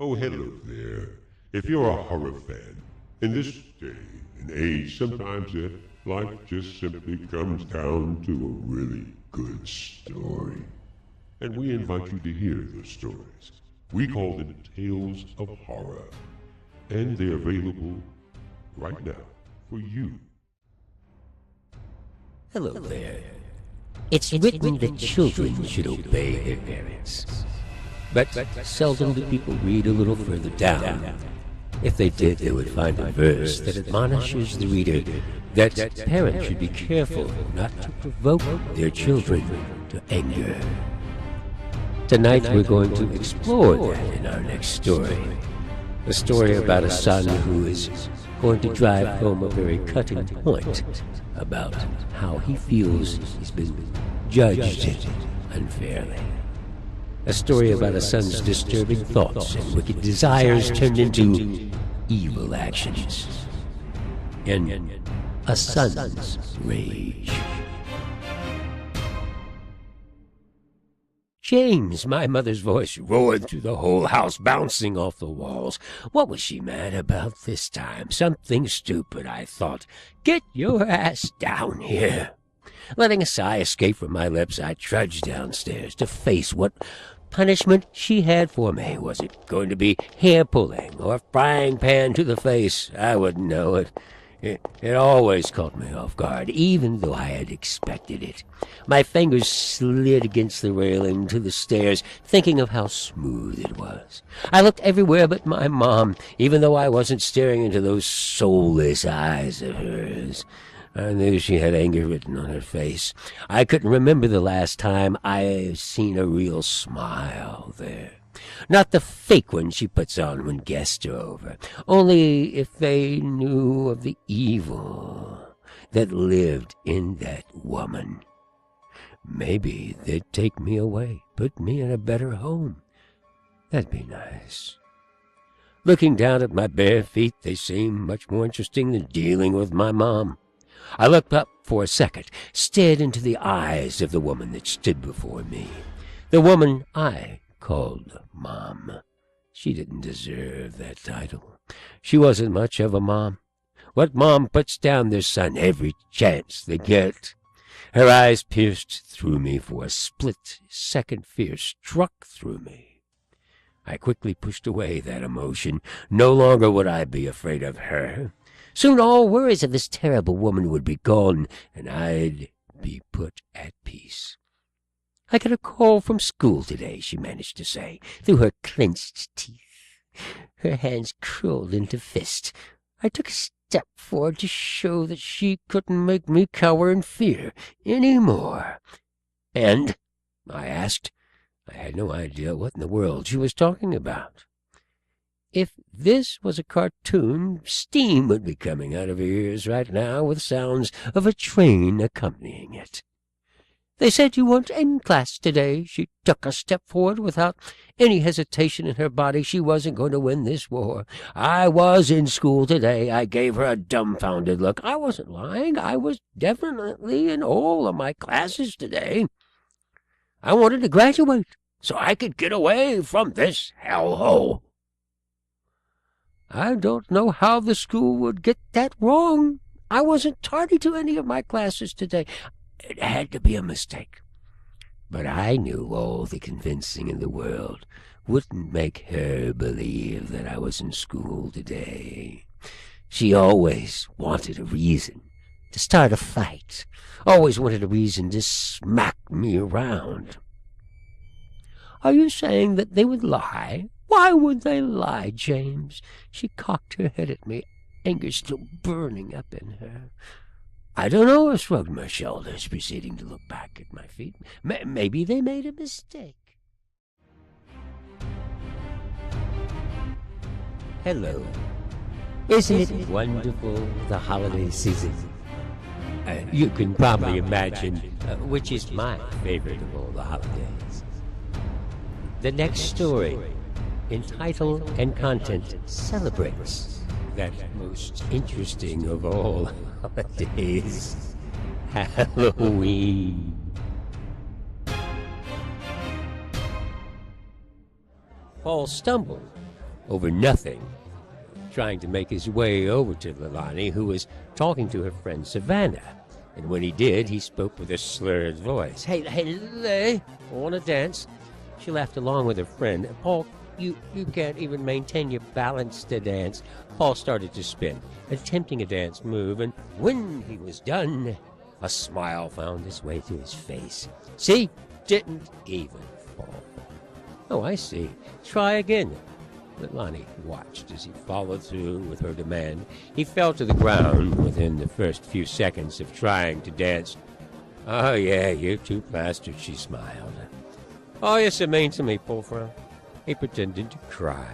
Oh, hello there. If you're a horror fan, in this day and age, sometimes life just simply comes down to a really good story. And we invite you to hear those stories. We call them Tales of Horror. And they're available right now for you. Hello there. It's written that children should obey their parents. But seldom do people read a little further down. If they did, they would find a verse that admonishes the reader that parents should be careful not to provoke their children to anger. Tonight we're going to explore that in our next story. A story about a son who is going to drive home a very cutting point about how he feels he's been judged unfairly. A story about a son's disturbing thoughts and wicked desires turned into evil actions. In A Son's Rage. James, my mother's voice roared through the whole house, bouncing off the walls. What was she mad about this time? Something stupid, I thought. Get your ass down here. Letting a sigh escape from my lips, I trudged downstairs to face what punishment she had for me. Was it going to be hair-pulling or frying pan to the face? I wouldn't know it. It always caught me off guard, even though I had expected it. My fingers slid against the railing to the stairs, thinking of how smooth it was. I looked everywhere but my mom, even though I wasn't staring into those soulless eyes of hers. I knew she had anger written on her face. I couldn't remember the last time I seen a real smile there. Not the fake one she puts on when guests are over. Only if they knew of the evil that lived in that woman. Maybe they'd take me away, put me in a better home. That'd be nice. Looking down at my bare feet, they seemed much more interesting than dealing with my mom. I looked up for a second, stared into the eyes of the woman that stood before me. The woman I called Mom. She didn't deserve that title. She wasn't much of a mom. What mom puts down their son every chance they get? Her eyes pierced through me for a split second. Fear struck through me. I quickly pushed away that emotion. No longer would I be afraid of her. Soon all worries of this terrible woman would be gone, and I'd be put at peace. I got a call from school today, she managed to say, through her clenched teeth. Her hands curled into fists. I took a step forward to show that she couldn't make me cower in fear any more. And? I asked. I had no idea what in the world she was talking about. If this was a cartoon, steam would be coming out of her ears right now with sounds of a train accompanying it. They said you weren't in class today. She took a step forward without any hesitation in her body. She wasn't going to win this war. I was in school today. I gave her a dumbfounded look. I wasn't lying. I was definitely in all of my classes today. I wanted to graduate so I could get away from this hellhole. I don't know how the school would get that wrong. I wasn't tardy to any of my classes today. It had to be a mistake. But I knew all the convincing in the world wouldn't make her believe that I was in school today. She always wanted a reason to start a fight, always wanted a reason to smack me around. Are you saying that they would lie? Why would they lie, James? She cocked her head at me, anger still burning up in her. I don't know, I shrugged my shoulders, proceeding to look back at my feet. Maybe they made a mistake. Hello. Isn't it wonderful, the holiday season? You can probably imagine which is my favorite of all the holidays. The next story, in title and content, celebrates that most interesting of all holidays, Halloween. Paul stumbled over nothing, trying to make his way over to Leilani, who was talking to her friend Savannah. And when he did, he spoke with a slurred voice. Hey, Lay, want to dance? She laughed along with her friend. Paul, you can't even maintain your balance to dance. Paul started to spin, attempting a dance move, and when he was done, a smile found its way to his face. See? Didn't even fall. Oh, I see. Try again. Leilani watched as he followed through with her demand. He fell to the ground within the first few seconds of trying to dance. Oh, yeah, you're too plastered, she smiled. Oh, you're so mean to me, Paul frowned. He pretended to cry.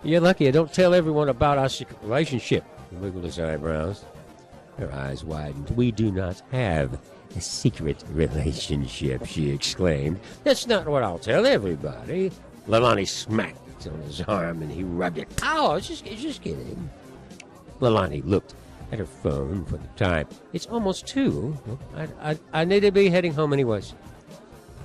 You're lucky I don't tell everyone about our secret relationship, he wiggled his eyebrows. Her eyes widened. We do not have a secret relationship, she exclaimed. That's not what I'll tell everybody. Leilani smacked on his arm and he rubbed it. Ow, I was just kidding. Leilani looked at her phone for the time. It's almost 2. I need to be heading home anyways.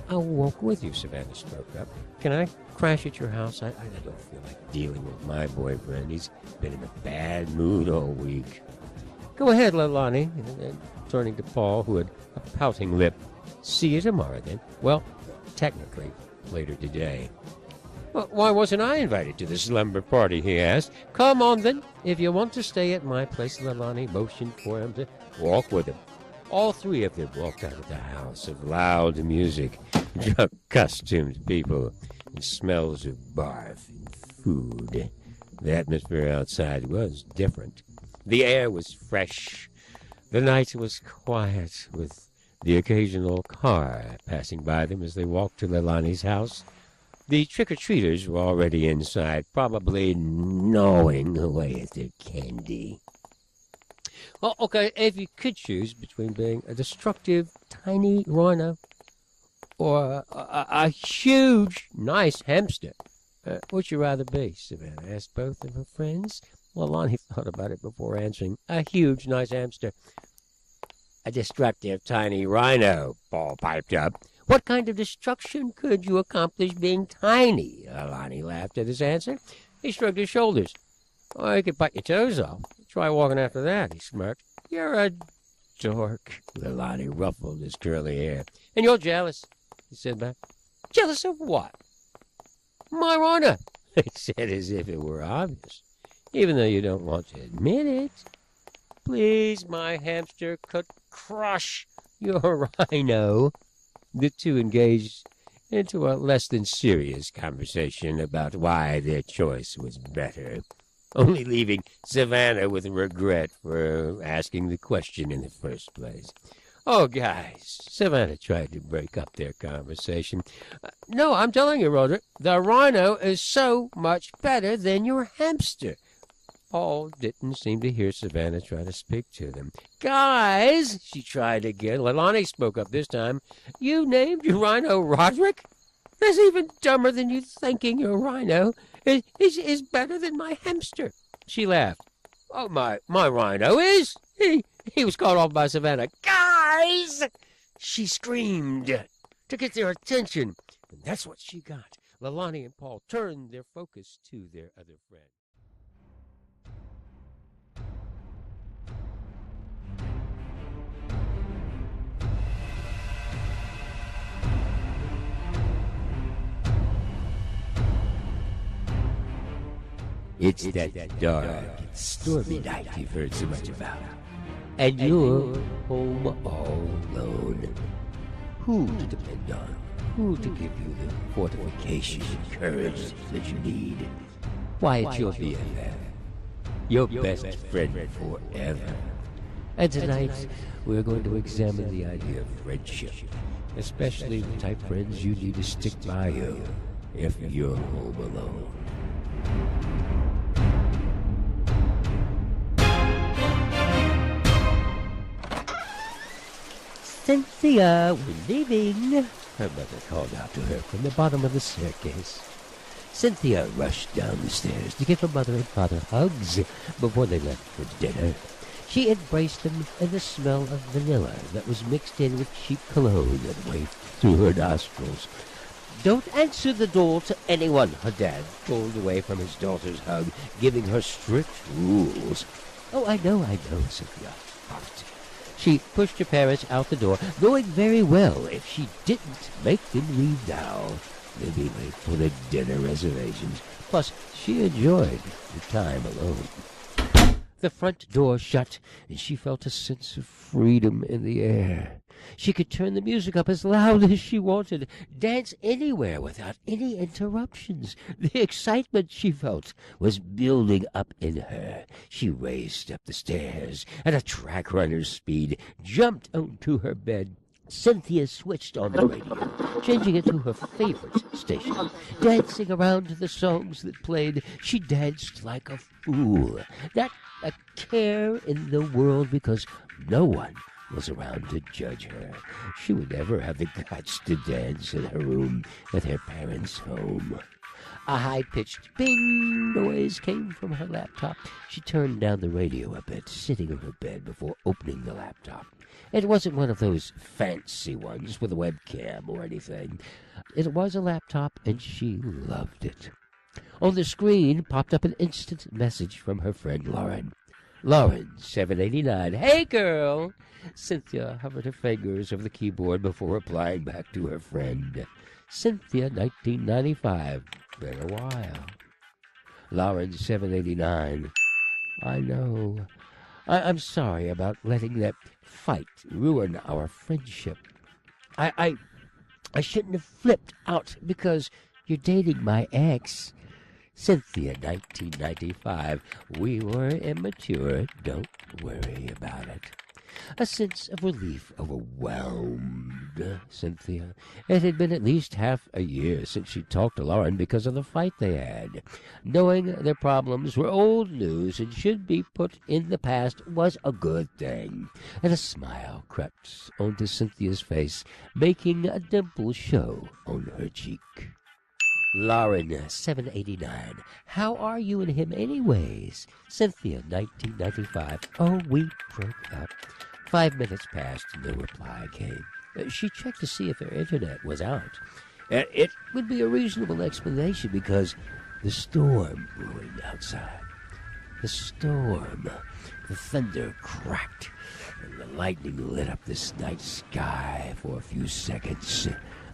I'll walk with you, Savannah spoke up. Can I crash at your house? I don't feel like dealing with my boyfriend. He's been in a bad mood all week. Go ahead, Leilani. And turning to Paul, who had a pouting lip. See you tomorrow, then. Well, technically, later today. Well, why wasn't I invited to the slumber party, he asked. Come on, then. If you want to stay at my place, Leilani motioned for him to walk with him. All 3 of them walked out of the house of loud music, drug-costumed people, and smells of barf and food. The atmosphere outside was different. The air was fresh. The night was quiet, with the occasional car passing by them as they walked to Leilani's house. The trick-or-treaters were already inside, probably gnawing away at their candy. Well, okay, if you could choose between being a destructive, tiny rhino or a huge, nice hamster, would you rather be? Savannah asked both of her friends. Leilani thought about it before answering. A huge, nice hamster. A destructive, tiny rhino, Paul piped up. What kind of destruction could you accomplish being tiny? Leilani laughed at his answer. He shrugged his shoulders. Oh, you could bite your toes off. Try walking after that, he smirked. You're a dork. Leilani ruffled his curly hair. And you're jealous, he said back. Jealous of what? My rhino, he said as if it were obvious, even though you don't want to admit it. Please, my hamster could crush your rhino. The 2 engaged into a less than serious conversation about why their choice was better, only leaving Savannah with regret for asking the question in the first place. Oh, guys, Savannah tried to break up their conversation. No, I'm telling you, Roderick, the rhino is so much better than your hamster. Paul didn't seem to hear Savannah try to speak to them. Guys, she tried again. Leilani spoke up this time. You named your rhino Roderick? That's even dumber than you thinking your rhino is better than my hamster. She laughed. Oh, my rhino is? He was caught off by Savannah. Guys! She screamed to get their attention. And that's what she got. Leilani and Paul turned their focus to their other friend. It's that dark, stormy night you've heard so much about. And you're home all alone. Who to depend on? Who to give you the fortification and courage that you need? Why, it's your BFF. Your best friend forever. And tonight, we're going to examine the idea of friendship. Especially the type of friends you need to stick by you if you're home alone. Cynthia, we're leaving, her mother called out to her from the bottom of the staircase. Cynthia rushed down the stairs to give her mother and father hugs before they left for dinner. She embraced them, and the smell of vanilla that was mixed in with cheap cologne that wafted through her nostrils Don't answer the door to anyone, her dad pulled away from his daughter's hug, giving her strict rules. Oh, I know, Cynthia puffed. She pushed her parents out the door, knowing very well if she didn't make them leave now, they'd be late for the dinner reservations. Plus, she enjoyed the time alone. The front door shut, and she felt a sense of freedom in the air. She could turn the music up as loud as she wanted, dance anywhere without any interruptions. The excitement she felt was building up in her. She raced up the stairs at a track runner's speed, jumped onto her bed. Cynthia switched on the radio, changing it to her favorite station. Dancing around to the songs that played, she danced like a fool. Not a care in the world because no one was around to judge her. She would never have the guts to dance in her room at her parents' home. A high-pitched bing noise came from her laptop. She turned down the radio a bit, sitting on her bed before opening the laptop. It wasn't one of those fancy ones with a webcam or anything. It was a laptop, and she loved it. On the screen popped up an instant message from her friend Lauren. Lauren, 789. Hey, girl! Cynthia hovered her fingers over the keyboard before replying back to her friend. Cynthia, 1995. Been a while. Lauren, 789. I know. I'm sorry about letting that fight ruin our friendship. I shouldn't have flipped out because you're dating my ex. Cynthia, 1995. We were immature. Don't worry about it. A sense of relief overwhelmed Cynthia. It had been at least half a year since she talked to Lauren because of the fight they had. Knowing their problems were old news and should be put in the past was a good thing. And a smile crept onto Cynthia's face, making a dimple show on her cheek. Lauren, 789. How are you and him anyways? Cynthia, 1995. Oh, we broke up. 5 minutes passed and no reply came. She checked to see if their internet was out. It would be a reasonable explanation because the storm brewing outside. The storm. The thunder cracked and the lightning lit up this night sky for a few seconds.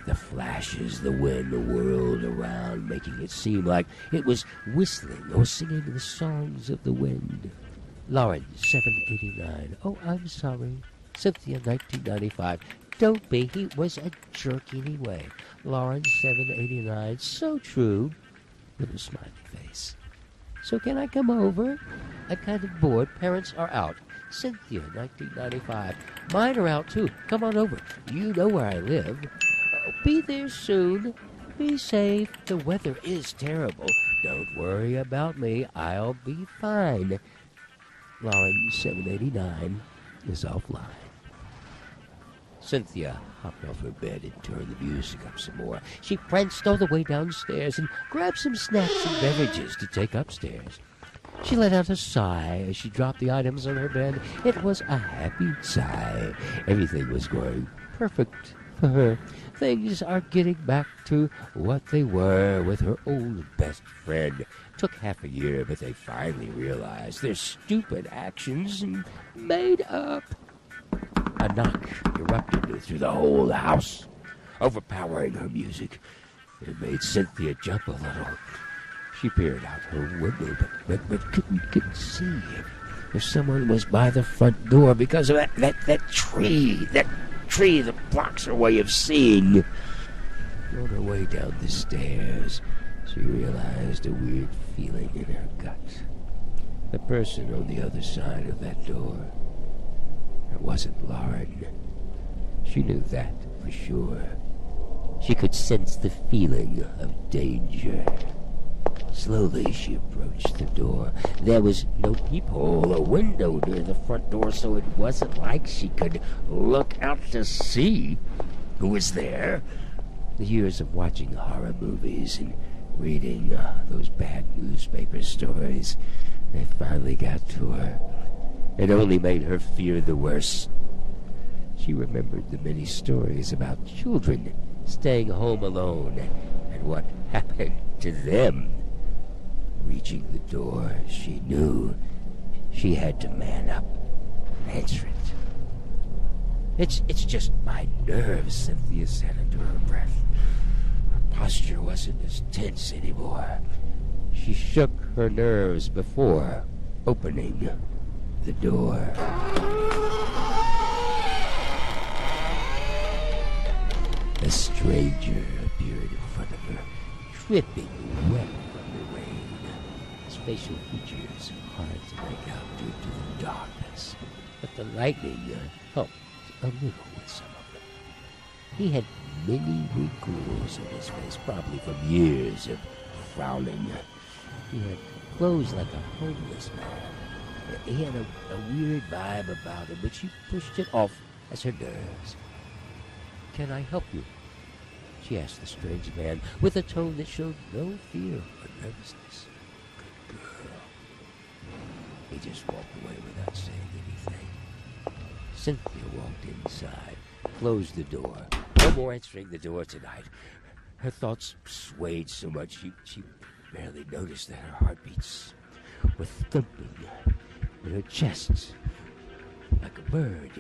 The flashes, the wind whirled around, making it seem like it was whistling or singing the songs of the wind. Lauren, 789. Oh, I'm sorry. Cynthia, 1995. Don't be. He was a jerk anyway. Lauren, 789. So true. With a smiley face. So can I come over? I'm kind of bored. Parents are out. Cynthia, 1995. Mine are out too. Come on over. You know where I live. Be there soon. Be safe. The weather is terrible. Don't worry about me. I'll be fine. Lauren, 789, is offline. Cynthia hopped off her bed and turned the music up some more. She pranced all the way downstairs and grabbed some snacks and beverages to take upstairs. She let out a sigh as she dropped the items on her bed. It was a happy sigh. Everything was going perfect for her. Things are getting back to what they were with her old best friend. Took half a year, but they finally realized their stupid actions and made up. A knock erupted through the whole house, overpowering her music. It made Cynthia jump a little. She peered out her window, but couldn't see if someone was by the front door because of that tree that blocks her way of seeing. On her way down the stairs, she realized a weird feeling in her gut. The person on the other side of that door, it wasn't Lauren. She knew that for sure. She could sense the feeling of danger. Slowly she approached the door. There was no peephole or window near the front door, so it wasn't like she could look out to see who was there. The years of watching horror movies and reading those bad newspaper stories, they finally got to her. It only made her fear the worst. She remembered the many stories about children staying home alone, and what happened to them. Reaching the door, she knew she had to man up, answer it. It's just my nerves, Cynthia said under her breath. Her posture wasn't as tense anymore. She shook her nerves before opening the door. A stranger appeared in front of her, dripping wet from the rain. His facial features hard to make out due to the darkness, but the lightning helped a little with some of them. He had many wrinkles in his face, probably from years of frowning. He had clothes like a homeless man. He had a weird vibe about him, but she pushed it off as her nerves. "Can I help you?" she asked the strange man, with a tone that showed no fear or nervousness. Good girl. He just walked away without saying anything. Cynthia walked inside, closed the door. No more answering the door tonight. Her thoughts swayed so much she barely noticed that her heartbeats were thumping in her chest like a bird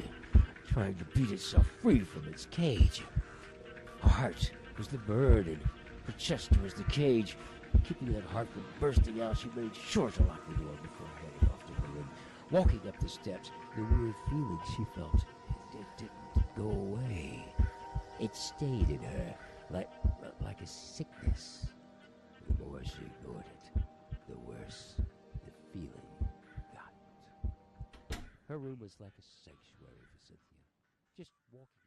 trying to beat itself free from its cage. Her heart was the bird and her chest was the cage. Keeping that heart from bursting out, she made sure to lock the door before heading off to her room. Walking up the steps, the weird feeling she felt, it didn't go away. It stayed in her like a sickness. The more she ignored it, the worse the feeling got. Her room was like a sanctuary for Cynthia. Just walking